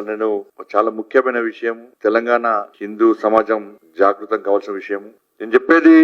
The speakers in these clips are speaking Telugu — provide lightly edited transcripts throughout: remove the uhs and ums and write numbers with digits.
నేను చాలా ముఖ్యమైన విషయం, తెలంగాణ హిందూ సమాజం జాగృతం కావాల్సిన విషయం. నేను చెప్పేది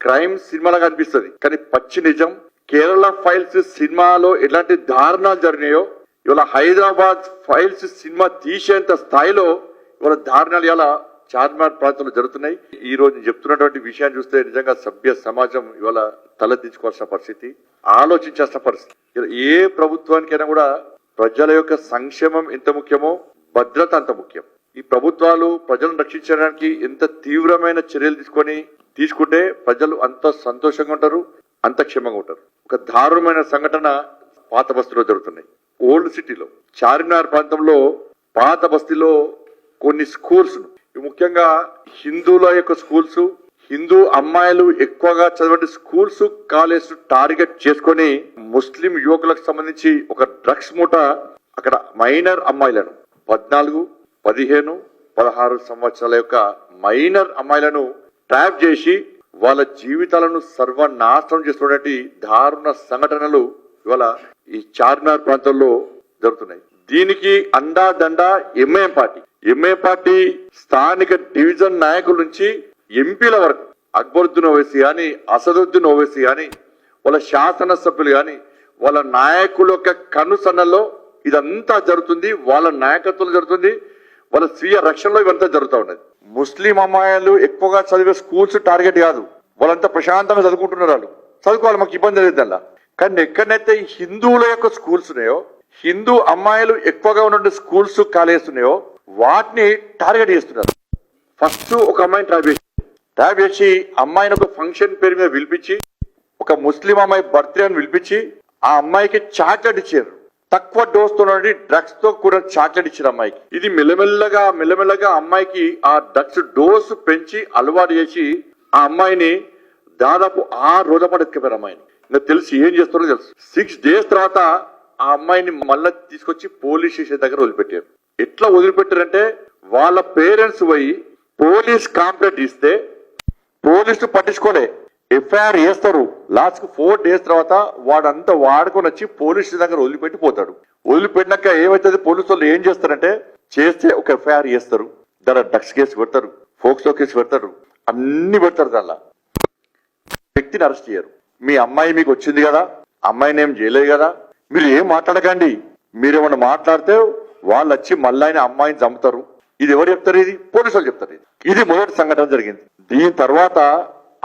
క్రైమ్ సినిమాలాగా అనిపిస్తుంది, కానీ పచ్చి నిజం. కేరళ ఫైల్స్ సినిమాలో ఎలాంటి దారుణాలు జరిగినాయో ఇవాళ హైదరాబాద్ ఫైల్స్ సినిమా తీసేంత స్థాయిలో ఇవాళ దారుణాలు ఇలా చార్మినార్ ప్రాంతంలో జరుగుతున్నాయి. ఈ రోజు చెప్తున్నటువంటి విషయాన్ని చూస్తే నిజంగా సభ్య సమాజం ఇవాళ తలదించుకోవాల్సిన పరిస్థితి, ఆలోచించాల్సిన పరిస్థితి. ఏ ప్రభుత్వానికైనా కూడా ప్రజల యొక్క సంక్షేమం ఎంత ముఖ్యమో భద్రత అంత ముఖ్యం. ఈ ప్రభుత్వాలు ప్రజలను రక్షించడానికి ఎంత తీవ్రమైన చర్యలు తీసుకుంటే ప్రజలు అంత సంతోషంగా ఉంటారు, అంత క్షేమంగా ఉంటారు. ఒక దారుణమైన సంఘటన పాత బస్తీలో జరుగుతున్నాయి. ఓల్డ్ సిటీలో చార్మినార్ ప్రాంతంలో పాత బస్తీలో కొన్ని స్కూల్స్, ముఖ్యంగా హిందువుల యొక్క స్కూల్స్, హిందూ అమ్మాయిలు ఎక్కువగా చదివే స్కూల్స్ కాలేజ్ టార్గెట్ చేసుకొని ముస్లిం యువకులకు సంబంధించి ఒక డ్రగ్స్ మూట అక్కడ మైనర్ అమ్మాయిలను 14, 15, 16 సంవత్సరాల యొక్క మైనర్ అమ్మాయిలను ట్రాప్ చేసి వాళ్ళ జీవితాలను సర్వనాశనం చేస్తున్నటువంటి దారుణ సంఘటనలు ఇవాళ ఈ చార్మినార్ ప్రాంతంలో జరుగుతున్నాయి. దీనికి అండాదండ ఎంఐఎం పార్టీ స్థానిక డివిజన్ నాయకుల నుంచి ఎంపీల వరకు అక్బరుద్దీన్ ఓవైసీ గాని, అసదుద్దీన్ ఓవైసీ గాని, వాళ్ళ శాసనసభ్యులు గాని, వాళ్ళ నాయకుల యొక్క కనుసన్నల్లో ఇదంతా జరుగుతుంది. వాళ్ళ నాయకత్వంలో జరుగుతుంది, వాళ్ళ స్వీయ రక్షణలో ఇవంతా జరుగుతూ ఉన్నది. ముస్లిం అమ్మాయిలు ఎక్కువగా చదివే స్కూల్స్ టార్గెట్ కాదు, వాళ్ళంతా ప్రశాంతంగా చదువుకుంటున్నారు. వాళ్ళు చదువుకోవాలి, మాకు ఇబ్బంది లేదు అలా. కానీ ఎక్కడైతే హిందువుల యొక్క స్కూల్స్ ఉన్నాయో, హిందూ అమ్మాయిలు ఎక్కువగా ఉన్న స్కూల్స్ కాలేజెస్ ఉన్నాయో వాటిని టార్గెట్ చేస్తున్నారు. ఫస్ట్ ఒక అమ్మాయిని ట్రాప్ చేసి అమ్మాయిని ఒక ఫంక్షన్ పేరు మీద పిలిపించి, ఒక ముస్లిం అమ్మాయి బర్త్డే అని పిలిపించి ఆ అమ్మాయికి చాక్లెట్ ఇచ్చారు. తక్కువ డోస్ తో డ్రగ్స్ తో కూడా చాక్లెట్ ఇచ్చారు అమ్మాయికి. ఇది మెల్లమెల్లగా అమ్మాయికి ఆ డ్రగ్స్ డోస్ పెంచి అలవాటు చేసి ఆ అమ్మాయిని దాదాపు 6 రోజుల పాటు ఎత్తుకపోయారు అమ్మాయిని. నాకు తెలిసి ఏం చేస్తారో తెలుసు. 6 days తర్వాత ఆ అమ్మాయిని మళ్ళా తీసుకొచ్చి పోలీస్ స్టేషన్ దగ్గర వదిలిపెట్టారు. ఎట్లా వదిలిపెట్టారంటే వాళ్ళ పేరెంట్స్ పోయి పోలీస్ కంప్లైంట్ ఇస్తే పోలీసులు పట్టించుకోలే, ఎఫ్ఐఆర్ చేస్తారు. లాస్ట్ 4 days తర్వాత వాడంతా వాడుకొని వచ్చి పోలీసు దగ్గర వదిలిపెట్టి పోతాడు. వదిలిపెట్టినాక ఏమైతుంది, పోలీసు వాళ్ళు ఏం చేస్తారంటే చేస్తే ఒక ఎఫ్ఐఆర్ చేస్తారు, దాని డ్రగ్స్ కేసు పెడతారు, ఫోక్సో కేసు పెడతారు, అన్ని పెడతారు. దానిలో వ్యక్తిని అరెస్ట్ చేయరు. మీ అమ్మాయి మీకు వచ్చింది కదా, అమ్మాయిని ఏం చేయలేదు కదా, మీరు ఏం మాట్లాడకండి. మీరేమన్నా మాట్లాడితే వాళ్ళు వచ్చి మళ్ళీ అమ్మాయిని చంపుతారు. ఇది ఎవరు చెప్తారు? ఇది పోలీసు వాళ్ళు చెప్తారు. ఇది మొదటి సంఘటన జరిగింది. దీని తర్వాత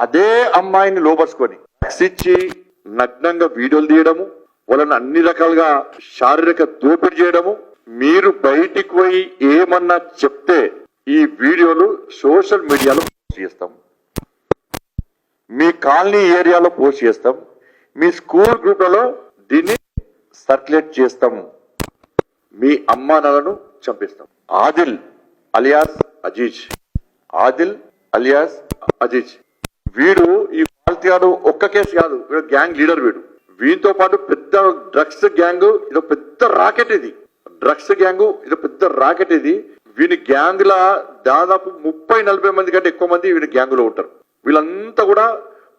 అదే అమ్మాయిని లోపరుచుకొని ఇచ్చి నగ్నంగా వీడియోలు తీయడము, వాళ్ళని అన్ని రకాలుగా శారీరక దోపిడీ చేయడము. మీరు బయటికి పోయి ఏమన్నా చెప్తే ఈ వీడియోలు సోషల్ మీడియాలో పోస్ట్ చేస్తాం, మీ కాలనీ ఏరియాలో పోస్ట్ చేస్తాం, మీ స్కూల్ గ్రూప్లలో దీన్ని సర్క్యులేట్ చేస్తాం, మీ అమ్మా నాన్నలను చంపేస్తాం. ఆదిల్ అలియాస్ అజీజ్ వీడు ఈ పాల్తీయాడు ఒక్క కేసు కాదు, వీడు గ్యాంగ్ లీడర్. వీటితో పాటు పెద్ద డ్రగ్స్ గ్యాంగ్, ఇదో పెద్ద రాకెట్. ఇది వీని గ్యాంగ్ లా దాదాపు 30-40 మంది కంటే ఎక్కువ మంది వీని గ్యాంగ్ లో ఉంటారు. వీళ్ళంతా కూడా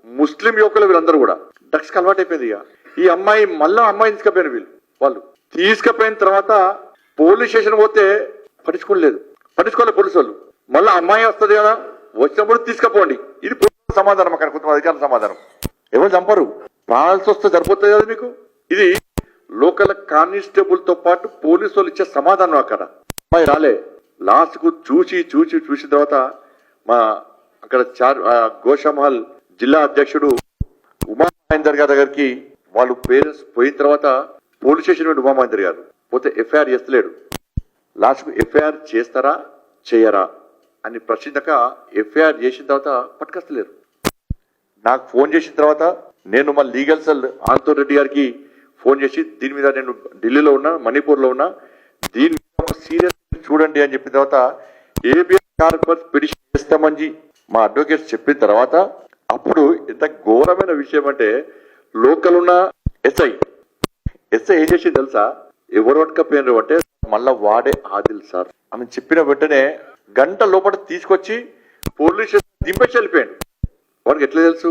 ముస్లిం యువకులు, వీళ్ళందరూ కూడా డ్రగ్స్ కి అలవాటు అయిపోయింది. ఈ అమ్మాయి మళ్ళా అమ్మాయిని తీసుకుపోయారు. వాళ్ళు తీసుకుపోయిన తర్వాత పోలీస్ స్టేషన్ పోతే పట్టించుకోలే పోలీసు వాళ్ళు. మళ్ళీ అమ్మాయి వస్తుంది కదా, వచ్చినప్పుడు తీసుకుపోండి. ఇది సమాధానం, అక్కడ కొంత అధికారుల సమాధానం. ఎవరు చంపరు, ప్రాణాల్సి వస్తే సరిపోతుంది కదా మీకు. ఇది లోకల్ కానిస్టేబుల్ తో పాటు పోలీసు వాళ్ళు ఇచ్చే సమాధానం. అక్కడ అమ్మాయి రాలే. లాస్ట్ కు చూసిన తర్వాత మా అక్కడ గోషామహల్ జిల్లా అధ్యక్షుడు ఉమామహేందర్ గారి దగ్గరికి వాళ్ళు పేరెంట్స్ పోయిన తర్వాత పోలీస్ స్టేషన్ ఉమామహేందర్ గారు పోతే ఎఫ్ఐఆర్ చేస్తలేడు. లాస్ట్ కు ఎఫ్ఐఆర్ చేస్తారా చేయరా అని ప్రశ్నించాక ఎఫ్ఐఆర్ చేసిన తర్వాత పట్టుకొస్తలేరు. నాకు ఫోన్ చేసిన తర్వాత నేను మా లీగల్ సెల్ ఆంతోన్ రెడ్డి గారికి ఫోన్ చేసి దీని మీద నేను ఢిల్లీలో ఉన్నా, మణిపూర్ లో ఉన్నా, దీని మీద సీరియస్ చూడండి అని చెప్పిన తర్వాత ఏబిఎస్ కార్పస్ పిటిషన్ చేస్తామని మా అడ్వకేట్స్ చెప్పిన తర్వాత అప్పుడు ఎంత ఘోరమైన విషయం అంటే లోకల్ ఉన్న ఎస్ఐ ఏం చేసింది తెలుసా? ఎవరు పట్టుకపోయినారు అంటే మళ్ళా వాడే ఆదిల్ సార్ అని చెప్పిన వెంటనే గంట లోపల తీసుకొచ్చి పోలీస్ స్టేషన్ దింపేసి వెళ్ళిపోయాడు. వాడికి ఎట్లా తెలుసు?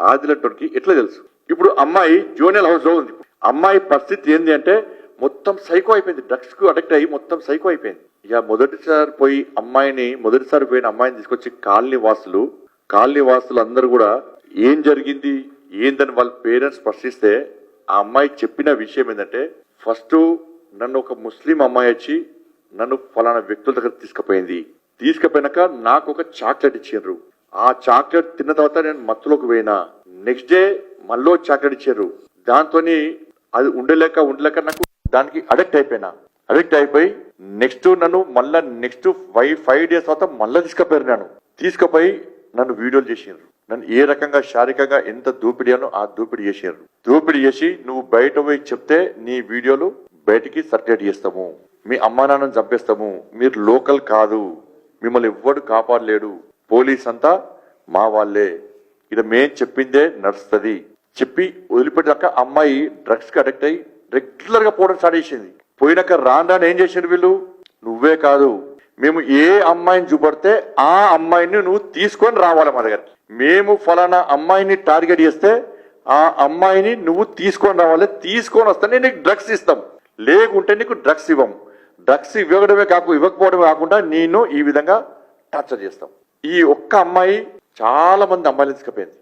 ఆదిల్ అంటోనికి ఎట్లా తెలుసు? ఇప్పుడు అమ్మాయి జూనియర్ హౌస్ లో ఉంది. అమ్మాయి పరిస్థితి ఏంటి అంటే మొత్తం సైకో అయిపోయింది, డ్రగ్స్ కు అడిక్ట్ అయ్యి మొత్తం సైకో అయిపోయింది. ఇక మొదటిసారి పోయిన అమ్మాయిని తీసుకొచ్చి కాలనీ వాసులు అందరూ కూడా ఏం జరిగింది ఏందని వాళ్ళ పేరెంట్స్ ప్రశ్నిస్తే ఆ అమ్మాయి చెప్పిన విషయం ఏంటంటే, ఫస్ట్ నన్ను ఒక ముస్లిం అమ్మాయి వచ్చి నన్ను ఫలానా వ్యక్తుల దగ్గర తీసుకుపోయినాక నాకు ఒక చాక్లెట్ ఇచ్చిండ్రు. ఆ చాక్లెట్ తిన్న తర్వాత నేను మత్తులోకి పోయినా. నెక్స్ట్ డే మళ్ళీ చాక్లెట్ ఇచ్చారు. దాంతో అది ఉండలేక నాకు దానికి అడిక్ట్ అయిపోయి నన్ను మళ్ళా నెక్స్ట్ 5 days తర్వాత మళ్ళీ తీసుకుపోయి నన్ను వీడియోలు చేసిండ్రు. నన్ను ఏ రకంగా శారీరకంగా ఎంత దోపిడీ అనో ఆ దోపిడీ చేసిండ్రు. దోపిడీ చేసి నువ్వు బయట పోయి చెప్తే నీ వీడియోలు బయటికి సర్క్యులేట్ చేస్తాము, మీ అమ్మా నాన్నని చంపేస్తాము, మీరు లోకల్ కాదు, మిమ్మల్ని ఎవ్వడు కాపాడలేడు, పోలీస్ అంతా మా వాళ్ళే, ఇక మేం చెప్పిందే నడుస్తుంది చెప్పి వదిలిపెట్టాక అమ్మాయి డ్రగ్స్ కి అడిక్ట్ అయ్యి రెగ్యులర్ గా పోవడం స్టార్ట్ చేసింది. పోయినాక రాను ఏం చేసిండ్రు వీళ్ళు, నువ్వే కాదు మేము ఏ అమ్మాయిని చూపడితే ఆ అమ్మాయిని నువ్వు తీసుకొని రావాలి మా దగ్గర, మేము ఫలానా అమ్మాయిని టార్గెట్ చేస్తే ఆ అమ్మాయిని నువ్వు తీసుకొని రావాలి, తీసుకొని వస్తే నీకు డ్రగ్స్ ఇస్తాం, లేకుంటే నీకు డ్రగ్స్ ఇవ్వం, డ్రగ్స్ ఇవ్వకపోవడమే కాకుండా నేను ఈ విధంగా టార్చర్ చేస్తాం. ఈ ఒక్క అమ్మాయి చాలా మంది అమ్మాయిలు తీసుకుపోయింది.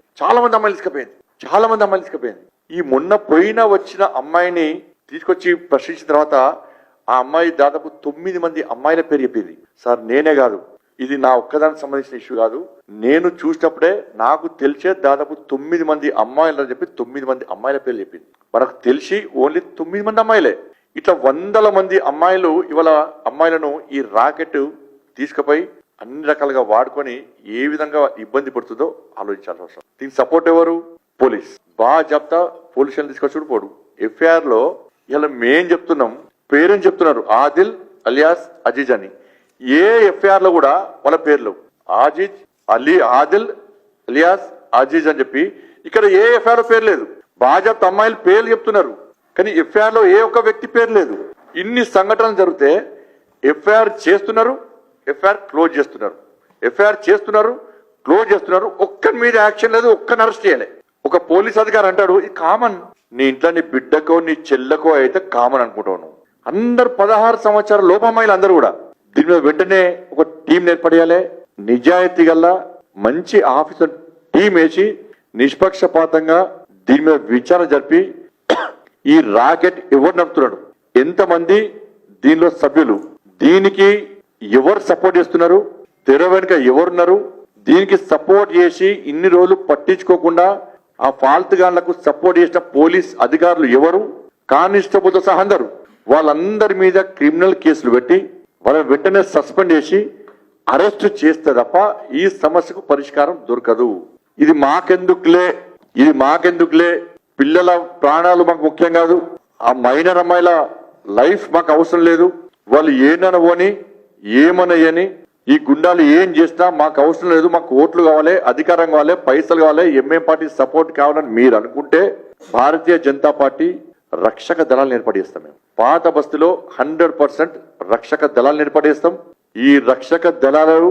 ఈ మొన్న వచ్చిన అమ్మాయిని తీసుకొచ్చి ప్రశ్నించిన తర్వాత ఆ అమ్మాయి దాదాపు 9 మంది అమ్మాయిల పేరు చెప్పింది. సార్ నేనే కాదు, ఇది నా ఒక్కదానికి సంబంధించిన ఇష్యూ కాదు, నేను చూసినప్పుడే నాకు తెలిసే దాదాపు 9 మంది అమ్మాయిలు అని చెప్పి 9 మంది అమ్మాయిల పేర్లు చెప్పింది. మనకు తెలిసి ఓన్లీ 9 మంది అమ్మాయిలే. ఇట్లా 100 మంది అమ్మాయిలు ఇవాళ అమ్మాయిలను ఈ రాకెట్ తీసుకుపోయి అన్ని రకాలుగా వాడుకొని ఏ విధంగా ఇబ్బంది పడుతుందో ఆలోచించాల్సిన అవసరం. దీనికి సపోర్ట్ ఎవరు? పోలీస్. బాగా చెప్తా పోలీసులను తీసుకొచ్చుడు పోడు. ఎఫ్ఐఆర్ లో ఇలా మేం చెప్తున్నాం, పేరెంట్స్ చెప్తున్నారు ఆదిల్ అలియాస్ అజీజ్ అని. ఏ ఎఫ్ఐఆర్ లో కూడా వాళ్ళ పేర్లు ఆదిల్ అలియాస్ అజీజ్ అని చెప్పి ఇక్కడ ఏ ఎఫ్ఐఆర్ పేరు లేదు. బాజాప్త అమ్మాయిల పేర్లు చెప్తున్నారు కానీ ఎఫ్ఐఆర్ లో ఏ ఒక్క వ్యక్తి పేరు లేదు. ఇన్ని సంఘటనలు జరిగితే ఎఫ్ఐఆర్ చేస్తున్నారు, ఎఫ్ఐఆర్ క్లోజ్ చేస్తున్నారు, ఒక్కరి మీద యాక్షన్ లేదు, ఒక్కరిని అరెస్ట్ చేయలే. ఒక పోలీస్ అధికారి అంటాడు ఇది కామన్, నీ ఇంట్లో నీ బిడ్డకో నీ చెల్లెకో అయితే కామన్ అనుకుంటాను. అందరు 16 సంవత్సరాల లోపు అమ్మాయిలు అందరూ కూడా దీని మీద వెంటనే ఒక టీం ఏర్పడేయాలి, నిజాయితీ గల్లా మంచి ఆఫీసర్ టీం వేసి నిష్పక్షపాతంగా దీని మీద విచారణ జరిపి ఈ రాకెట్ ఎవరు నడుపుతున్నాడు, ఎంతమంది దీనిలో సభ్యులు, దీనికి ఎవరు సపోర్ట్ చేస్తున్నారు, తెర వెనుక ఎవరున్నారు, దీనికి సపోర్ట్ చేసి ఇన్ని రోజులు పట్టించుకోకుండా ఆ ఫాల్తు గాళ్లకు సపోర్ట్ చేసిన పోలీస్ అధికారులు ఎవరు, కానిస్టేబుల్తో సహా అందరూ, వాళ్ళందరి మీద క్రిమినల్ కేసులు పెట్టి వాళ్ళని వెంటనే సస్పెండ్ చేసి అరెస్ట్ చేస్తే తప్ప ఈ సమస్యకు పరిష్కారం దొరకదు. ఇది మాకెందుకులే, పిల్లల ప్రాణాలు మాకు ముఖ్యం కాదు, ఆ మైనర్ అమ్మాయిల లైఫ్ మాకు అవసరం లేదు, వాళ్ళు ఏమనని ఈ గుండాలు ఏం చేసినా మాకు అవసరం లేదు, మాకు ఓట్లు కావాలి, అధికారం కావాలి, పైసలు కావాలి, ఎంఏం పార్టీ సపోర్ట్ కావాలని మీరు అనుకుంటే భారతీయ జనతా పార్టీ రక్షక దళాలను ఏర్పడేస్తాం. మేము పాత బస్తీలో 100% రక్షక దళాలను ఏర్పడేస్తాం. ఈ రక్షక దళాలు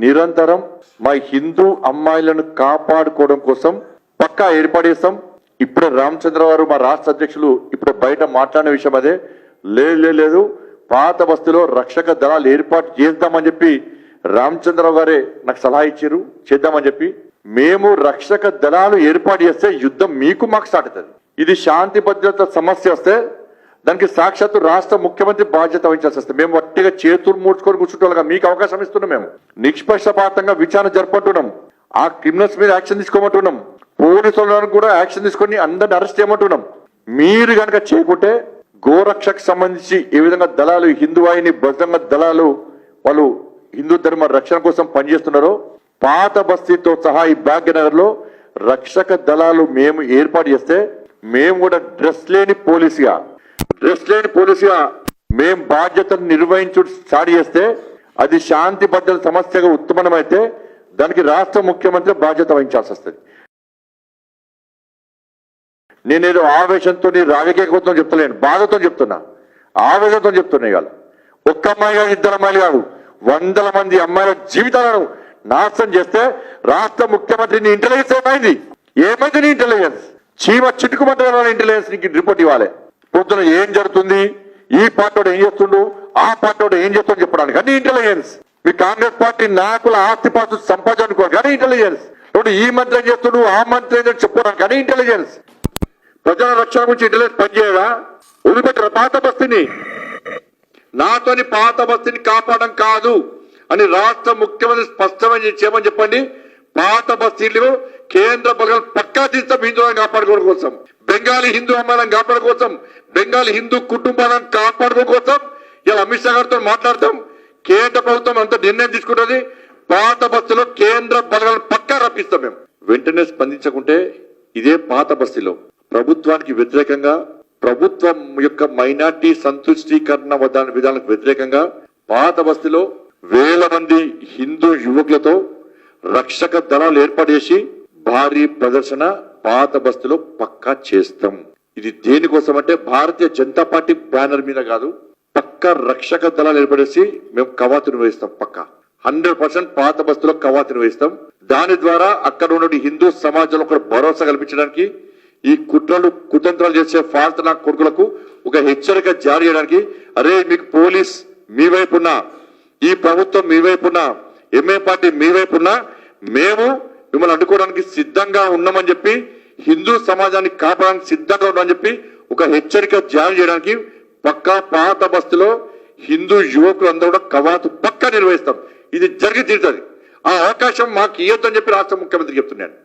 నిరంతరం మా హిందూ అమ్మాయిలను కాపాడుకోవడం కోసం పక్కా ఏర్పడేస్తాం. ఇప్పుడే రామచంద్ర గారు మా రాష్ట్ర అధ్యక్షులు ఇప్పుడు బయట మాట్లాడిన విషయం అదే. లేదు పాత బస్తీలో రక్షక దళాలు ఏర్పాటు చేద్దామని చెప్పి రామచంద్రరావు గారే నాకు సలహా ఇచ్చారు, చేద్దామని చెప్పి. మేము రక్షక దళాలు ఏర్పాటు చేస్తే యుద్ధం మీకు మాకు స్టార్ట్ అవుతుంది. ఇది శాంతి భద్రత సమస్య వస్తే దానికి సాక్షాత్తు రాష్ట్ర ముఖ్యమంత్రి బాధ్యత వహించాల్సి వస్తుంది. మేము వట్టిగా చేతులు మూడ్చుకొని కూర్చుంటోళ్ళగా మీకు అవకాశం ఇస్తున్నాం. మేము నిష్పక్షపాతంగా విచారణ జరపంటున్నాం, ఆ క్రిమినల్స్ మీద యాక్షన్ తీసుకోమంటున్నాం, పోలీసులను కూడా యాక్షన్ తీసుకొని అందరిని అరెస్ట్ చేయమంటున్నాం. మీరు కనుక చేయకుంటే గోరక్షకు సంబంధించి ఏ విధంగా దళాలు హిందూ వాహిని బజరంగ దళాలు వాళ్ళు హిందూ ధర్మ రక్షణ కోసం పనిచేస్తున్నారో పాత బస్తీతో సహా ఈ భాగ్యనగర్ లో రక్షక దళాలు మేము ఏర్పాటు చేస్తే మేము కూడా డ్రెస్ లేని పోలీసుగా మేము బాధ్యతను నిర్వహించు స్టార్ట్ చేస్తే అది శాంతి భద్రత సమస్యగా ఉత్పన్నమైతే దానికి రాష్ట్ర ముఖ్యమంత్రి బాధ్యత వహించాల్సి వస్తుంది. నేనేదో ఆవేశంతో రాజకీయ కోసం చెప్తలేను, బాధతో చెప్తున్నా, ఆవేశంతో చెప్తున్నా. ఇవాళ ఒక్క అమ్మాయి కాదు, 2 అమ్మాయిలు కాదు, 100 మంది అమ్మాయిల జీవితాలను నాశనం చేస్తే రాష్ట్ర ముఖ్యమంత్రి నీ ఇంటెలిజెన్స్ ఏమైంది నీ ఇంటెలిజెన్స్? చీమ చిట్టుకుమంటే ఇంటెలిజెన్స్ నీకు రిపోర్ట్ ఇవ్వాలి. పొద్దున ఏం జరుగుతుంది, ఈ పార్టీ ఏం చేస్తుండు, ఆ పార్టీ ఏం చేస్తుందో చెప్పడానికి అన్ని ఇంటెలిజెన్స్. మీ కాంగ్రెస్ పార్టీ నాయకుల ఆస్తిపాస్తు సంపాదించుకోవాలి కానీ ఇంటెలిజెన్స్. ఇప్పుడు ఈ మంత్రి ఏం చేస్తుండు, ఆ మంత్రి ఏం చెప్పడానికి కానీ ఇంటెలిజెన్స్. ప్రజల రక్షణ గురించి ఇంటెలిజెన్స్ పనిచేయదా? వదిలిపెట్టారు పాత బస్తీని. నాతోని పాత బస్తీని కాపాడడం కాదు అని రాష్ట్ర ముఖ్యమంత్రి స్పష్టంగా చేయమని చెప్పండి. పాత బస్తీలు కేంద్ర బలగాలు పక్కా తీస్తాం హిందువులను కాపాడుకోవడం కోసం, బెంగాలీ హిందూ అమ్మాయిలను కాపాడుకోవడం కోసం, బెంగాలీ హిందూ కుటుంబాలను కాపాడుకోవడం కోసం ఇలా అమిత్ షా గారితో మాట్లాడతాం. కేంద్ర ప్రభుత్వం అంత నిర్ణయం తీసుకుంటుంది. పాత బస్తీలో కేంద్ర బలగాలను పక్కా రప్పిస్తాం. మేము వెంటనే స్పందించకుంటే ఇదే పాత బస్తీలో ప్రభుత్వానికి వ్యతిరేకంగా, ప్రభుత్వం యొక్క మైనార్టీ సంతుష్టీకరణ విధానాలకు వ్యతిరేకంగా పాత బస్తీలో వేల మంది హిందూ యువకులతో రక్షక దళాలు ఏర్పాటు చేసి భారీ ప్రదర్శన పాత బస్తీలో పక్కా చేస్తాం. ఇది దేనికోసం అంటే భారతీయ జనతా పార్టీ బ్యానర్ మీద కాదు, పక్కా రక్షక దళాలు ఏర్పడేసి మేము కవాతు నిర్వహిస్తాం. పక్కా 100% పాత బస్తీలో కవాతు నిర్వహిస్తాం. దాని ద్వారా అక్కడ ఉన్న హిందూ సమాజంలో ఒక భరోసా కల్పించడానికి, ఈ కుట్రలు కుతంత్రాలు చేసే ఫాల్స్ నా కొడుకులకు ఒక హెచ్చరిక జారీ చేయడానికి, అరే మీకు పోలీస్ మీ వైపున్నా, ఈ ప్రభుత్వం మీ వైపున్నా, ఎంఏ పార్టీ మీ వైపున్నా, మేము మిమ్మల్ని అడ్డుకోవడానికి సిద్ధంగా ఉన్నామని చెప్పి, హిందూ సమాజాన్ని కాపాడడానికి సిద్ధంగా ఉన్నామని చెప్పి ఒక హెచ్చరిక జారీ చేయడానికి పక్కా పాత బస్తీలో హిందూ యువకులు అందరూ కూడా కవాతు పక్కా నిర్వహిస్తాం. ఇది జరిగి తీరుతుంది. ఆ అవకాశం మాకు ఇవ్వద్దని చెప్పి రాష్ట్ర ముఖ్యమంత్రి చెప్తున్నాను.